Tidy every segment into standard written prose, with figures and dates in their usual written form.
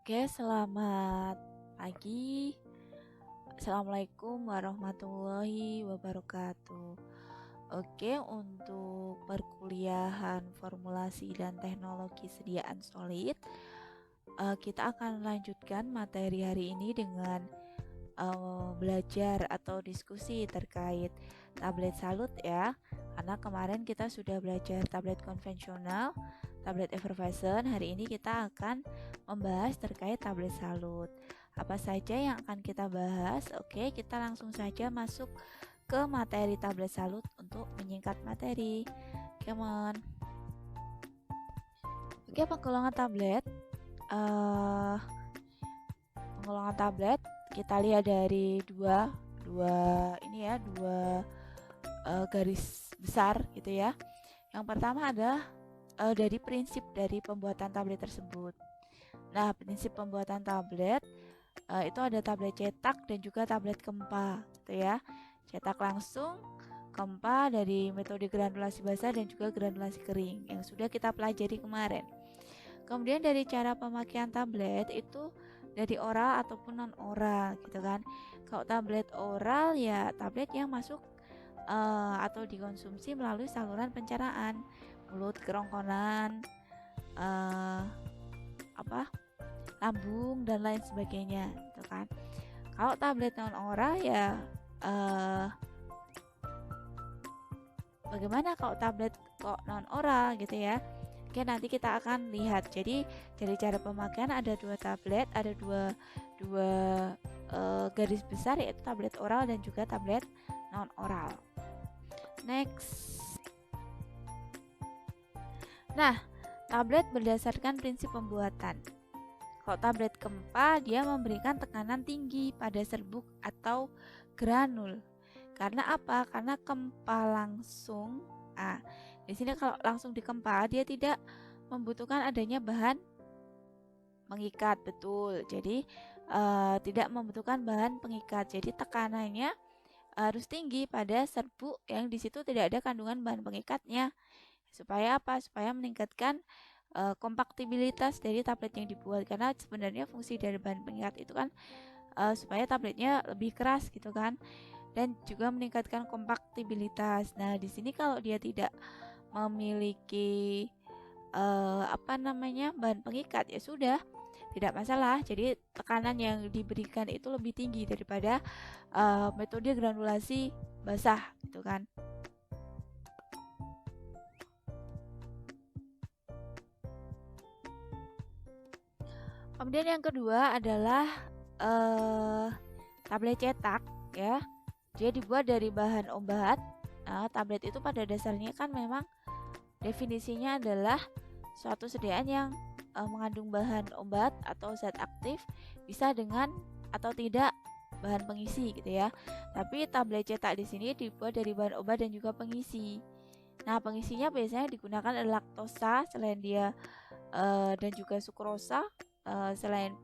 Oke, selamat pagi. Assalamualaikum warahmatullahi wabarakatuh. Oke, untuk perkuliahan formulasi dan teknologi sediaan solid, kita akan lanjutkan materi hari ini dengan belajar atau diskusi terkait tablet salut ya. Karena kemarin kita sudah belajar tablet konvensional, tablet effervescent. Hari ini kita akan membahas terkait tablet salut. Apa saja yang akan kita bahas? Oke, kita langsung saja masuk ke materi tablet salut untuk menyingkat materi. Come on. Oke, penggolongan tablet. Penggolongan tablet kita lihat dari dua garis besar gitu ya. Yang pertama adalah dari prinsip dari pembuatan tablet tersebut. Nah, prinsip pembuatan tablet itu ada tablet cetak dan juga tablet Kempa gitu ya. Cetak langsung, Kempa dari metode granulasi basah dan juga granulasi kering yang sudah kita pelajari kemarin. Kemudian dari cara pemakaian tablet itu dari oral ataupun non oral gitu kan. Kalau tablet oral ya tablet yang masuk atau dikonsumsi melalui saluran pencernaan, mulut, kerongkongan, lambung dan lain sebagainya gitu kan. Kalau tablet non oral ya bagaimana kalau tablet kok non oral gitu ya. Oke, nanti kita akan lihat. Jadi dari cara pemakaian ada dua tablet, ada dua garis besar, yaitu tablet oral dan juga tablet non oral. Next. Nah, tablet berdasarkan prinsip pembuatan. Kalau tablet Kempa, dia memberikan tekanan tinggi pada serbuk atau granul. Karena apa? Karena Kempa langsung. Di sini kalau langsung dikempa, dia tidak membutuhkan adanya bahan pengikat, betul. Jadi tidak membutuhkan bahan pengikat. Jadi tekanannya harus tinggi pada serbuk yang di situ tidak ada kandungan bahan pengikatnya. Supaya apa? Supaya meningkatkan kompaktibilitas dari tablet yang dibuat. Karena sebenarnya fungsi dari bahan pengikat itu kan supaya tabletnya lebih keras gitu kan, dan juga meningkatkan kompaktibilitas. Nah, di sini kalau dia tidak memiliki bahan pengikat, ya sudah tidak masalah. Jadi tekanan yang diberikan itu lebih tinggi daripada metode granulasi basah gitu kan. Kemudian yang kedua adalah tablet cetak ya. Dia dibuat dari bahan obat. Nah, tablet itu pada dasarnya kan memang definisinya adalah suatu sediaan yang mengandung bahan obat atau zat aktif, bisa dengan atau tidak bahan pengisi gitu ya. Tapi tablet cetak di sini dibuat dari bahan obat dan juga pengisi. Nah, pengisinya biasanya digunakan adalah laktosa, selandia dan juga sukrosa. Selain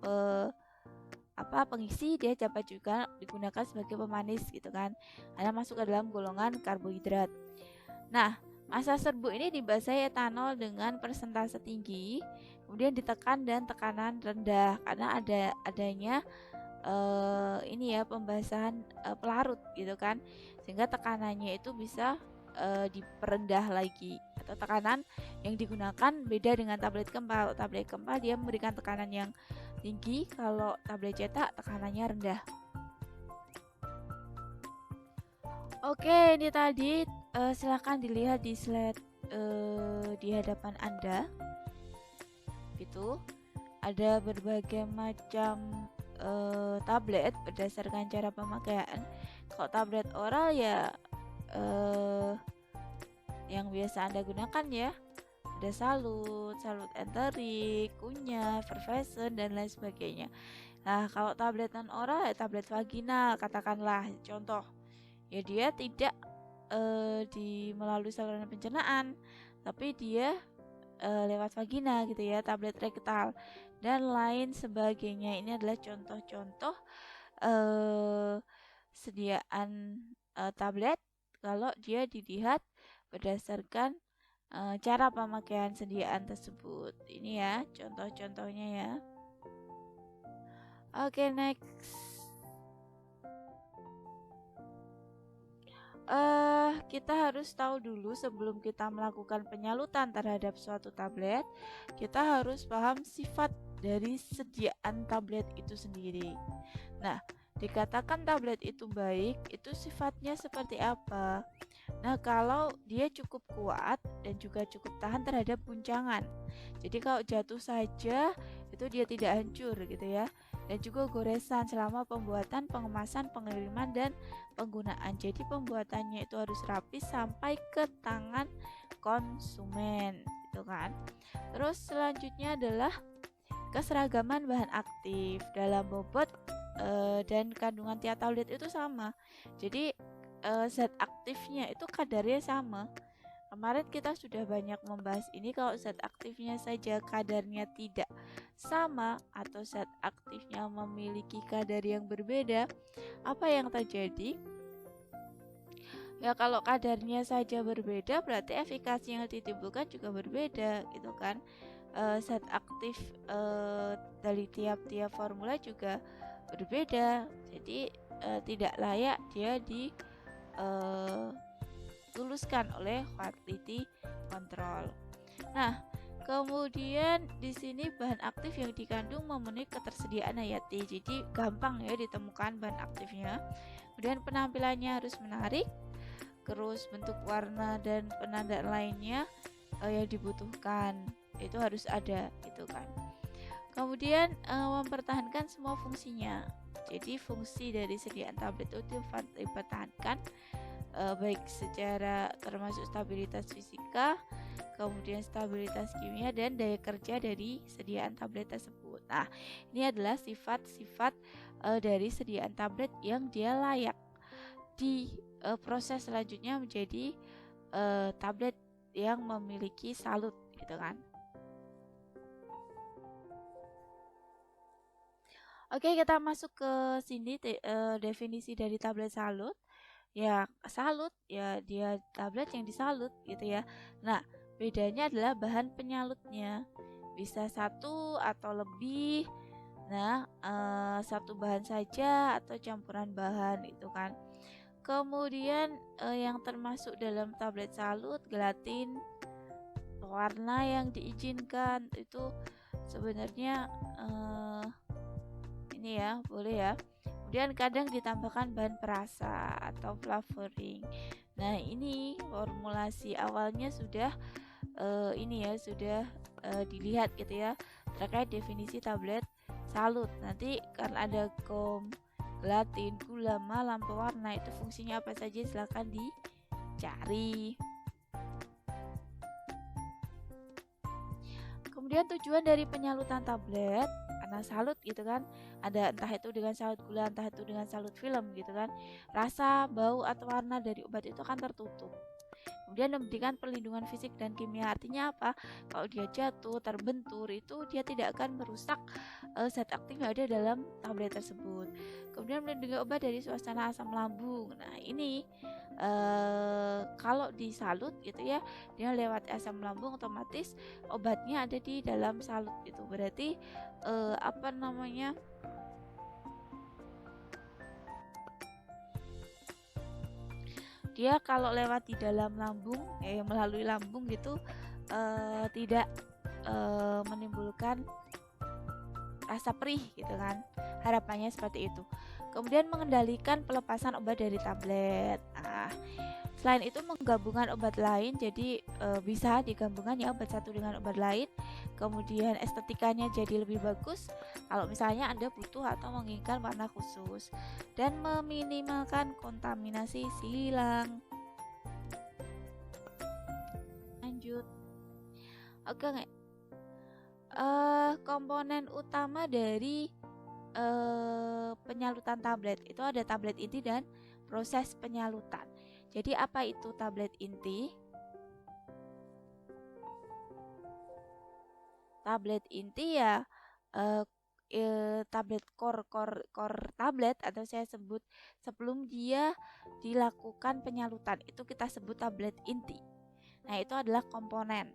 pengisi, dia dapat juga digunakan sebagai pemanis gitu kan, karena masuk ke dalam golongan karbohidrat. Nah, massa serbuk ini dibasahi etanol dengan persentase tinggi, kemudian ditekan dan tekanan rendah karena adanya pembasahan pelarut gitu kan, sehingga tekanannya itu bisa diperendah lagi, atau tekanan yang digunakan beda dengan tablet Kempa. Tablet Kempa dia memberikan tekanan yang tinggi, kalau tablet cetak tekanannya rendah. Oke, ini tadi silakan dilihat di slide di hadapan Anda. Gitu. Ada berbagai macam tablet berdasarkan cara pemakaian. Kalau tablet oral ya yang biasa Anda gunakan ya, ada salut enterik, kunyah, effervescent dan lain sebagainya. Nah, kalau tablet non oral ya tablet vaginal, katakanlah contoh. Ya dia tidak melalui saluran pencernaan, tapi dia lewat vagina gitu ya, tablet rektal dan lain sebagainya. Ini adalah contoh-contoh sediaan tablet kalau dia dilihat berdasarkan cara pemakaian sediaan tersebut. Ini ya contoh-contohnya ya. Oke, next. Kita harus tahu dulu sebelum kita melakukan penyalutan terhadap suatu tablet, kita harus paham sifat dari sediaan tablet itu sendiri. Nah, dikatakan tablet itu baik, itu sifatnya seperti apa? Nah, kalau dia cukup kuat dan juga cukup tahan terhadap guncangan. Jadi kalau jatuh saja itu dia tidak hancur gitu ya. Dan juga goresan selama pembuatan, pengemasan, pengiriman dan penggunaan. Jadi pembuatannya itu harus rapi sampai ke tangan konsumen gitu kan. Terus selanjutnya adalah keseragaman bahan aktif dalam bobot dan kandungan tiap tablet itu sama. Jadi zat aktifnya itu kadarnya sama. Kemarin kita sudah banyak membahas ini, kalau zat aktifnya saja kadarnya tidak sama atau zat aktifnya memiliki kadar yang berbeda, apa yang terjadi? Ya kalau kadarnya saja berbeda berarti efikasi yang ditimbulkan juga berbeda gitu kan. Zat aktif dari tiap-tiap formula juga berbeda, jadi tidak layak dia di luluskan oleh quality control. Nah, kemudian di sini bahan aktif yang dikandung memenuhi ketersediaan hayati, jadi gampang ya ditemukan bahan aktifnya. Kemudian penampilannya harus menarik, terus bentuk warna dan penanda lainnya yang dibutuhkan itu harus ada gitu kan. Kemudian mempertahankan semua fungsinya. Jadi fungsi dari sediaan tablet itu dipertahankan baik secara termasuk stabilitas fisika, kemudian stabilitas kimia dan daya kerja dari sediaan tablet tersebut. Nah, ini adalah sifat-sifat dari sediaan tablet yang dia layak di proses selanjutnya menjadi tablet yang memiliki salut gitu kan. Oke, kita masuk ke sini definisi dari tablet salut. Ya, salut ya dia tablet yang disalut gitu ya. Nah, bedanya adalah bahan penyalutnya. Bisa satu atau lebih. Nah, satu bahan saja atau campuran bahan itu kan. Kemudian yang termasuk dalam tablet salut, gelatin, warna yang diizinkan itu sebenarnya ini ya, boleh ya. Kemudian kadang ditambahkan bahan perasa atau flavoring. Nah, ini formulasi awalnya sudah ini ya, sudah dilihat gitu ya terkait definisi tablet salut. Nanti karena ada gelatin, gula, malam, pewarna, itu fungsinya apa saja silahkan dicari. Kemudian tujuan dari penyalutan tablet karena salut gitu kan, ada entah itu dengan salut gula, entah itu dengan salut film gitu kan, rasa, bau atau warna dari obat itu akan tertutup. Kemudian memberikan perlindungan fisik dan kimia. Artinya apa? Kalau dia jatuh, terbentur, itu dia tidak akan merusak zat aktif yang ada dalam tablet tersebut. Kemudian melindungi obat dari suasana asam lambung. Nah, ini kalau disalut gitu ya, dia lewat asam lambung, otomatis obatnya ada di dalam salut itu. Berarti apa namanya? Dia kalau lewat di dalam lambung, melalui lambung gitu, tidak menimbulkan rasa perih gitu kan. Harapannya seperti itu. Kemudian mengendalikan pelepasan obat dari tablet. Nah, selain itu menggabungkan obat lain, jadi bisa digabungkan ya obat satu dengan obat lain. Kemudian estetikanya jadi lebih bagus kalau misalnya Anda butuh atau menginginkan warna khusus, dan meminimalkan kontaminasi silang. Lanjut. Oke, komponen utama dari penyalutan tablet itu ada tablet inti dan proses penyalutan. Jadi apa itu tablet inti? Tablet inti ya tablet core tablet, atau saya sebut sebelum dia dilakukan penyalutan itu kita sebut tablet inti. Nah, itu adalah komponen.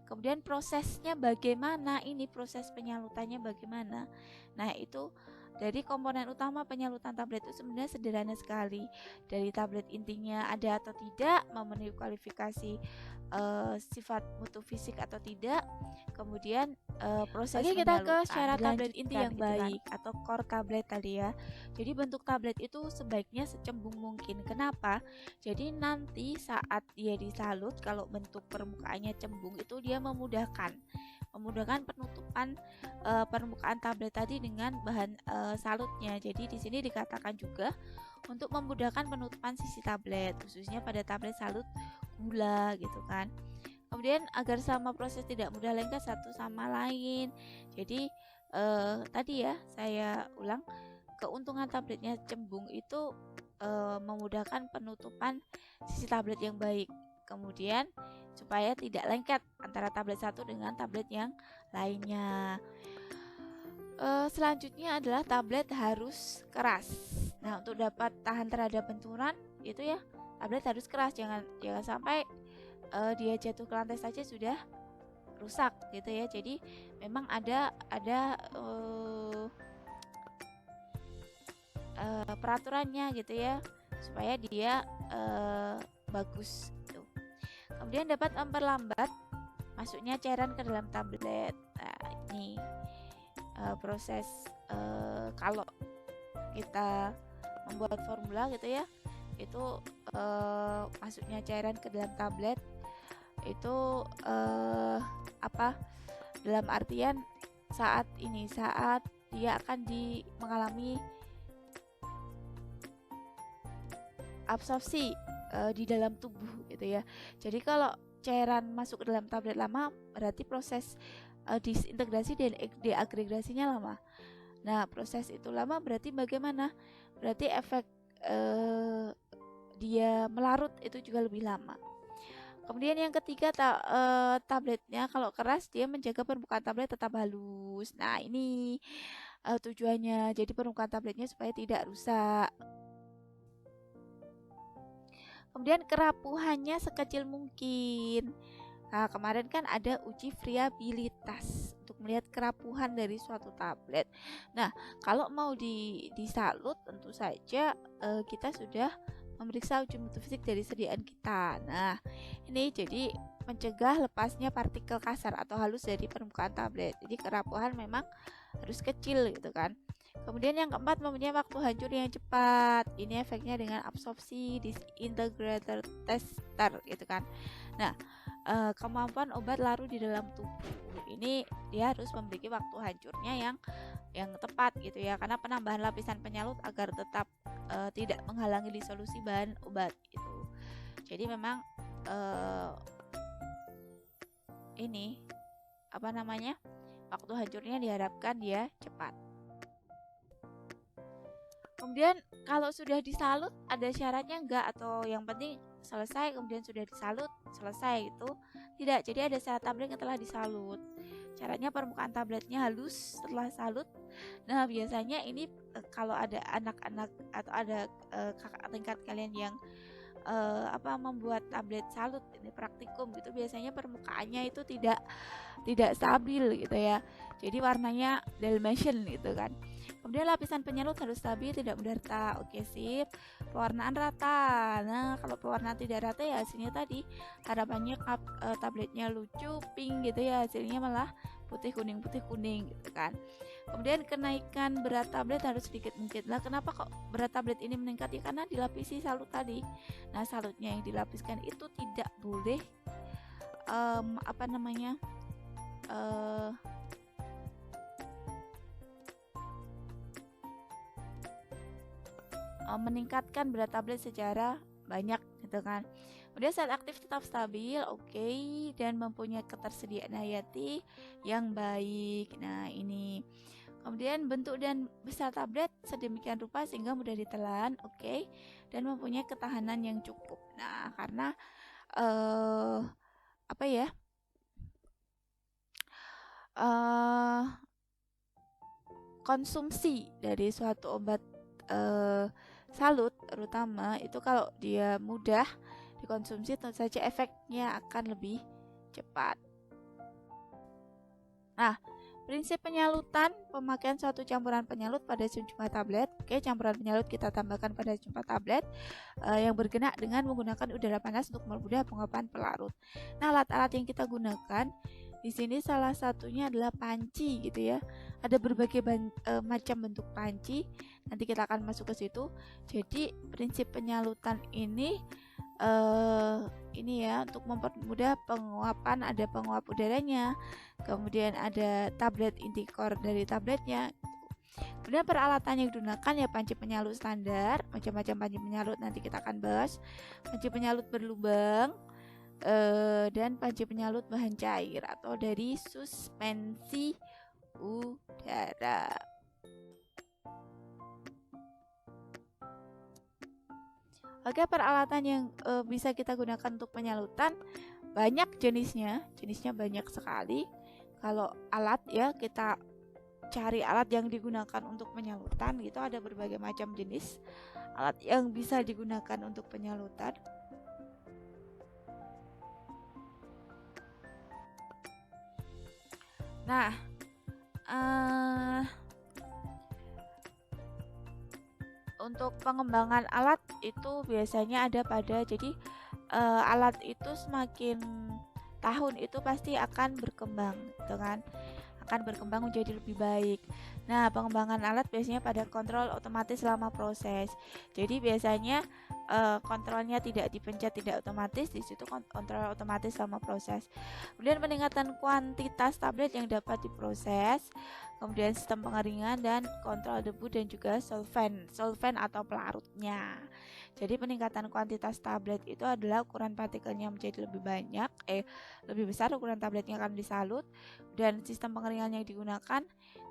Kemudian prosesnya bagaimana, ini proses penyalutannya bagaimana. Nah, itu dari komponen utama penyalutan tablet itu sebenarnya sederhana sekali. Dari tablet intinya ada atau tidak, memenuhi kualifikasi sifat mutu fisik atau tidak, kemudian proses Oke, kita ke penyalutan syarat tablet inti yang gitu kan, baik. atau core tablet tadi ya. Jadi bentuk tablet itu sebaiknya secembung mungkin. Kenapa? Jadi nanti saat dia disalut, kalau bentuk permukaannya cembung itu dia memudahkan penutupan permukaan tablet tadi dengan bahan salutnya. Jadi di sini dikatakan juga untuk memudahkan penutupan sisi tablet, khususnya pada tablet salut gula gitu kan. Kemudian agar selama proses tidak mudah lengket satu sama lain. Jadi tadi ya saya ulang, keuntungan tabletnya cembung itu memudahkan penutupan sisi tablet yang baik. Kemudian supaya tidak lengket antara tablet satu dengan tablet yang lainnya. Selanjutnya adalah tablet harus keras. Nah, untuk dapat tahan terhadap benturan itu ya, tablet harus keras. Jangan sampai dia jatuh ke lantai saja sudah rusak gitu ya. Jadi memang ada peraturannya gitu ya, supaya dia bagus gitu. Kemudian dapat memperlambat masuknya cairan ke dalam tablet. Nah, ini proses kalau kita membuat formula gitu ya, itu masuknya cairan ke dalam tablet itu dalam artian saat dia akan mengalami absorpsi di dalam tubuh gitu ya. Jadi kalau cairan masuk ke dalam tablet lama, berarti proses disintegrasi dan deagregasinya lama. Nah, proses itu lama berarti bagaimana? Berarti efek dia melarut itu juga lebih lama. Kemudian yang ketiga, tabletnya kalau keras dia menjaga permukaan tablet tetap halus. Nah, ini tujuannya. Jadi permukaan tabletnya supaya tidak rusak. Kemudian kerapuhannya sekecil mungkin. Nah, kemarin kan ada uji friabilitas untuk melihat kerapuhan dari suatu tablet. Nah, kalau mau disalut tentu saja kita sudah memeriksa uji mutu fisik dari sediaan kita. Nah, ini jadi mencegah lepasnya partikel kasar atau halus dari permukaan tablet. Jadi kerapuhan memang harus kecil gitu kan. Kemudian yang keempat, mempunyai waktu hancur yang cepat. Ini efeknya dengan absorpsi disintegrator tester gitu kan. Nah, kemampuan obat larut di dalam tubuh. Ini dia harus memiliki waktu hancurnya yang tepat gitu ya, karena penambahan lapisan penyalut agar tetap tidak menghalangi disolusi bahan obat itu. Jadi memang waktu hancurnya diharapkan dia cepat. Kemudian kalau sudah disalut ada syaratnya enggak, atau yang penting selesai kemudian sudah disalut selesai itu? Tidak. Jadi ada syarat tablet yang telah disalut. Syaratnya permukaan tabletnya halus setelah salut. Nah, biasanya ini kalau ada anak-anak atau ada kakak tingkat kalian yang membuat tablet salut, ini praktikum gitu, biasanya permukaannya itu tidak stabil gitu ya. Jadi warnanya Dalmatian gitu kan. Kemudian lapisan penyalut harus stabil, tidak mudah retak. Oke, sip. Pewarnaan rata. Nah, kalau pewarnaan tidak rata ya hasilnya tadi harapannya tabletnya lucu pink gitu ya, hasilnya malah putih kuning gitu kan. Kemudian kenaikan berat tablet harus sedikit mungkin. Lah, kenapa kok berat tablet ini meningkat? Ya karena dilapisi salut tadi. Nah, salutnya yang dilapiskan itu tidak boleh meningkatkan berat tablet secara banyak gitu kan. Kemudian zat aktif tetap stabil, oke, dan mempunyai ketersediaan hayati yang baik. Nah, ini. Kemudian bentuk dan besar tablet sedemikian rupa sehingga mudah ditelan, oke, dan mempunyai ketahanan yang cukup. Nah, karena konsumsi dari suatu obat salut terutama itu kalau dia mudah dikonsumsi tentu saja efeknya akan lebih cepat. Nah, prinsip penyalutan, pemakaian suatu campuran penyalut pada sejumlah tablet. Oke, campuran penyalut kita tambahkan pada sejumlah tablet yang bergerak dengan menggunakan udara panas untuk mempermudah penguapan pelarut. Nah, alat-alat yang kita gunakan di sini salah satunya adalah panci gitu ya. Ada berbagai macam bentuk panci. Nanti kita akan masuk ke situ. Jadi prinsip penyalutan ini ya untuk mempermudah penguapan, ada penguap udaranya, kemudian ada tablet inti core dari tabletnya. Kemudian peralatan yang digunakan ya panci penyalut standar, macam-macam panci penyalut nanti kita akan bahas. Panci penyalut berlubang dan panci penyalut bahan cair atau dari suspensi udara. Oke, peralatan yang bisa kita gunakan untuk penyalutan banyak jenisnya banyak sekali. Kalau alat ya, kita cari alat yang digunakan untuk penyalutan gitu, ada berbagai macam jenis alat yang bisa digunakan untuk penyalutan. Nah, untuk pengembangan alat itu biasanya ada pada, jadi alat itu semakin tahun itu pasti akan berkembang gitu kan, akan berkembang menjadi lebih baik. Nah, pengembangan alat biasanya pada kontrol otomatis selama proses. Jadi biasanya kontrolnya tidak dipencet, tidak otomatis, di situ kontrol otomatis selama proses. Kemudian peningkatan kuantitas tablet yang dapat diproses, kemudian sistem pengeringan dan kontrol debu dan juga solvent atau pelarutnya. Jadi peningkatan kuantitas tablet itu adalah ukuran partikelnya menjadi lebih banyak, lebih besar ukuran tabletnya akan disalut, dan sistem pengeringan yang digunakan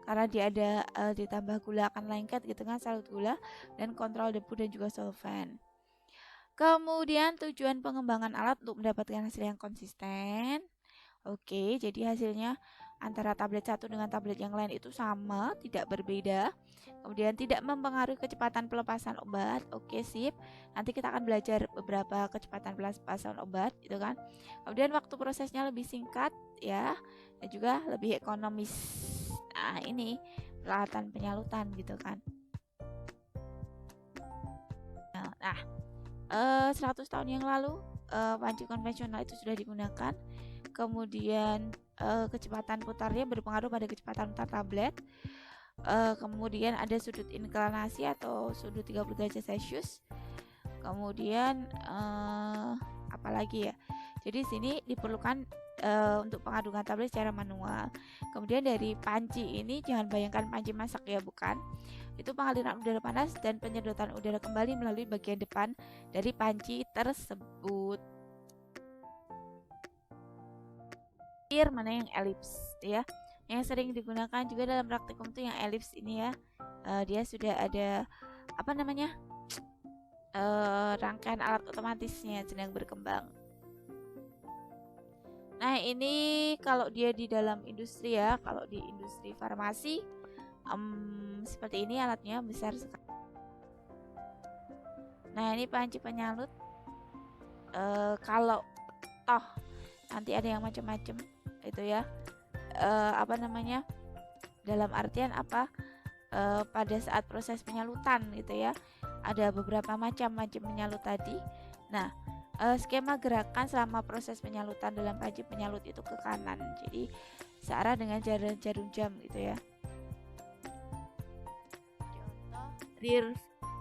karena dia ada ditambah gula akan lengket gitu kan, salut gula, dan kontrol debu dan juga solvent. Kemudian tujuan pengembangan alat untuk mendapatkan hasil yang konsisten. Oke, jadi hasilnya antara tablet satu dengan tablet yang lain itu sama, tidak berbeda. Kemudian tidak mempengaruhi kecepatan pelepasan obat. Oke, sip. Nanti kita akan belajar beberapa kecepatan pelepasan obat gitu kan. Kemudian waktu prosesnya lebih singkat ya, dan juga lebih ekonomis. Nah, ini peralatan penyalutan gitu kan. Nah, 100 tahun yang lalu panci konvensional itu sudah digunakan. Kemudian kecepatan putarnya berpengaruh pada kecepatan putar tablet. Kemudian ada sudut inklinasi atau sudut 30 derajat Celcius. Kemudian apalagi ya, jadi sini diperlukan untuk pengadungan tablet secara manual. Kemudian dari panci ini jangan bayangkan panci masak ya, bukan. Itu pengaliran udara panas dan penyedotan udara kembali melalui bagian depan dari panci tersebut. Mana yang elips ya, yang sering digunakan juga dalam praktikum itu yang elips ini ya. Dia sudah ada apa namanya, rangkaian alat otomatisnya sedang berkembang. Nah, ini kalau dia di dalam industri ya, kalau di industri farmasi seperti ini alatnya besar sekali. Nah, ini panci penyalut. Kalau toh nanti ada yang macam-macam itu ya, apa namanya, dalam artian apa, pada saat proses penyalutan gitu ya, ada beberapa macam penyalut tadi. Nah, skema gerakan selama proses penyalutan dalam panci penyalut itu ke kanan, jadi searah dengan jarum jam gitu ya. Contoh rear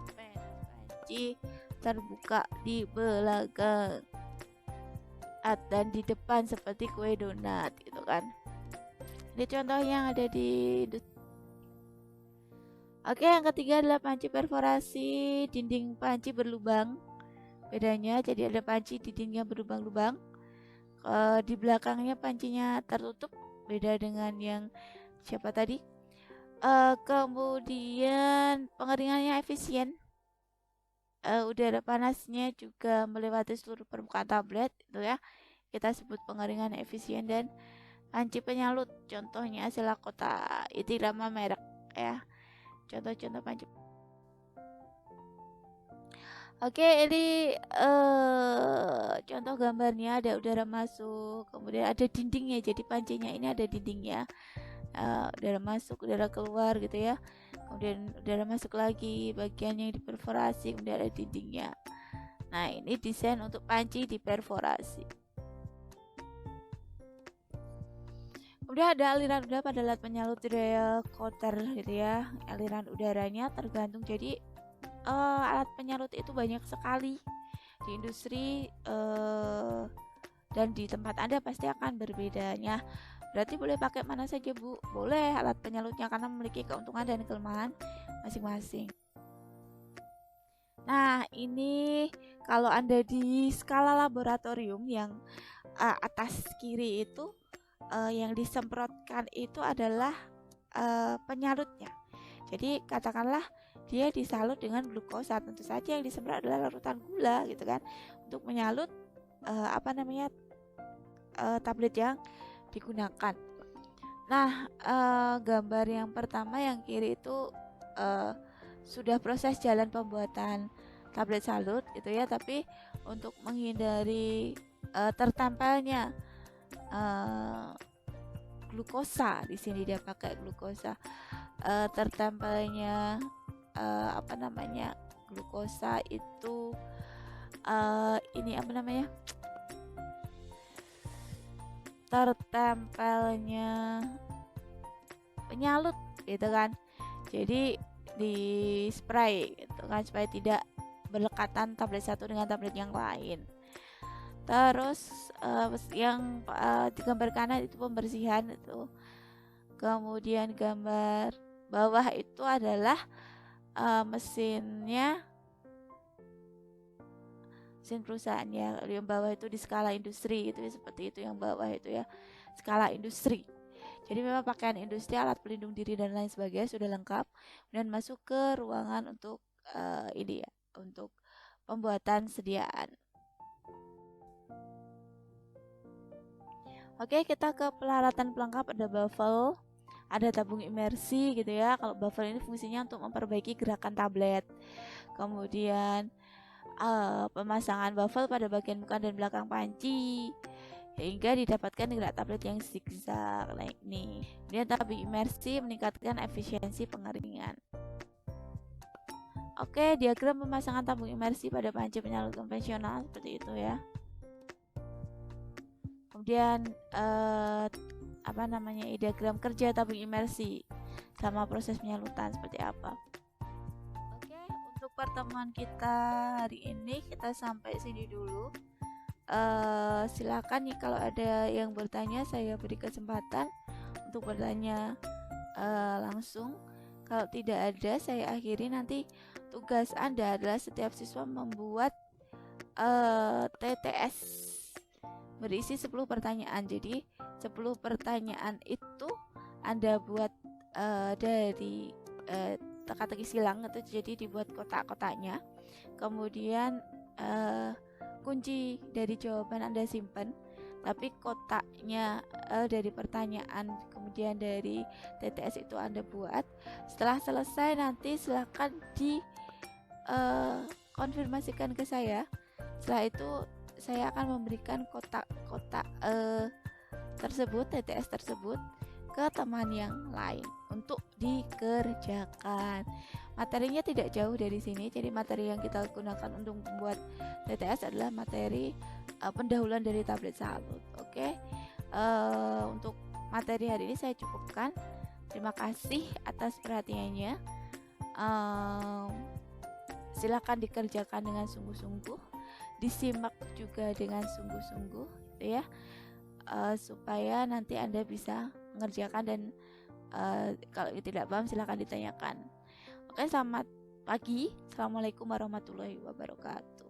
fan, panci terbuka di belakang dan di depan seperti kue donat gitu kan. Ini contoh yang ada di Oke, yang ketiga adalah panci perforasi dinding panci berlubang. Bedanya, jadi ada panci dindingnya berlubang-lubang, di belakangnya pancinya tertutup, beda dengan yang siapa tadi. Kemudian pengeringannya efisien, udara panasnya juga melewati seluruh permukaan tablet itu ya, kita sebut pengeringan efisien. Dan panci penyalut contohnya Selakota, itu nama merek ya, contoh-contoh panci. Oke, ini contoh gambarnya, ada udara masuk, kemudian ada dindingnya, jadi pancinya ini ada dindingnya. udara masuk, udara keluar gitu ya. Kemudian udara masuk lagi, bagian yang diperforasi, kemudian ada dindingnya. Nah, ini desain untuk panci diperforasi. Kemudian ada aliran udara pada alat penyalut daya kotor gitu ya. Aliran udaranya tergantung, jadi alat penyalut itu banyak sekali di industri dan di tempat Anda pasti akan berbedanya. Berarti boleh pakai mana saja Bu? Boleh alat penyalutnya karena memiliki keuntungan dan kelemahan masing-masing. Nah, ini kalau Anda di skala laboratorium yang atas kiri itu yang disemprotkan itu adalah penyalutnya. Jadi katakanlah dia disalut dengan glukosa, tentu saja yang disemprot adalah larutan gula gitu kan, untuk menyalut tablet yang digunakan. Nah, gambar yang pertama yang kiri itu sudah proses jalan pembuatan tablet salut gitu ya, tapi untuk menghindari tertempelnya glukosa, di sini dia pakai glukosa, tertempelnya glukosa itu tertempelnya penyalut gitu kan, jadi di spray gitu kan supaya tidak berdekatan tablet satu dengan tablet yang lain. Terus yang di gambar kanan itu pembersihan itu, kemudian gambar bawah itu adalah mesin perusahaan ya. Yang bawah itu di skala industri itu ya, seperti itu yang bawah itu ya, skala industri. Jadi memang pakaian industri, alat pelindung diri dan lain sebagainya sudah lengkap, dan masuk ke ruangan untuk untuk pembuatan sediaan. Oke, kita ke peralatan pelengkap. Ada baffle, ada tabung imersi gitu ya. Kalau baffle ini fungsinya untuk memperbaiki gerakan tablet. Kemudian pemasangan baffle pada bagian muka dan belakang panci hingga didapatkan gerak tablet yang zigzag like ini. Kemudian tabung imersi meningkatkan efisiensi pengeringan. Oke, diagram pemasangan tabung imersi pada panci penyalut konvensional seperti itu ya. Kemudian diagram kerja tabung imersi sama proses penyalutan seperti apa. Oke, untuk pertemuan kita hari ini kita sampai sini dulu. Silakan nih kalau ada yang bertanya, saya beri kesempatan untuk bertanya langsung. Kalau tidak ada, saya akhiri. Nanti tugas Anda adalah setiap siswa membuat TTS berisi 10 pertanyaan. Jadi 10 pertanyaan itu Anda buat dari teka-teki silang itu, jadi dibuat kotak-kotaknya. Kemudian kunci dari jawaban Anda simpan, tapi kotaknya dari pertanyaan kemudian dari TTS itu Anda buat. Setelah selesai nanti silakan di konfirmasikan ke saya. Setelah itu saya akan memberikan kotak-kotak tersebut, TTS tersebut, ke teman yang lain untuk dikerjakan. Materinya tidak jauh dari sini, jadi materi yang kita gunakan untuk membuat TTS adalah materi pendahuluan dari tablet salut. Oke, untuk materi hari ini saya cukupkan. Terima kasih atas perhatiannya. Silakan dikerjakan dengan sungguh-sungguh, disimak juga dengan sungguh-sungguh, gitu ya, supaya nanti Anda bisa mengerjakan, dan kalau tidak paham silakan ditanyakan. Oke, selamat pagi. Assalamualaikum warahmatullahi wabarakatuh.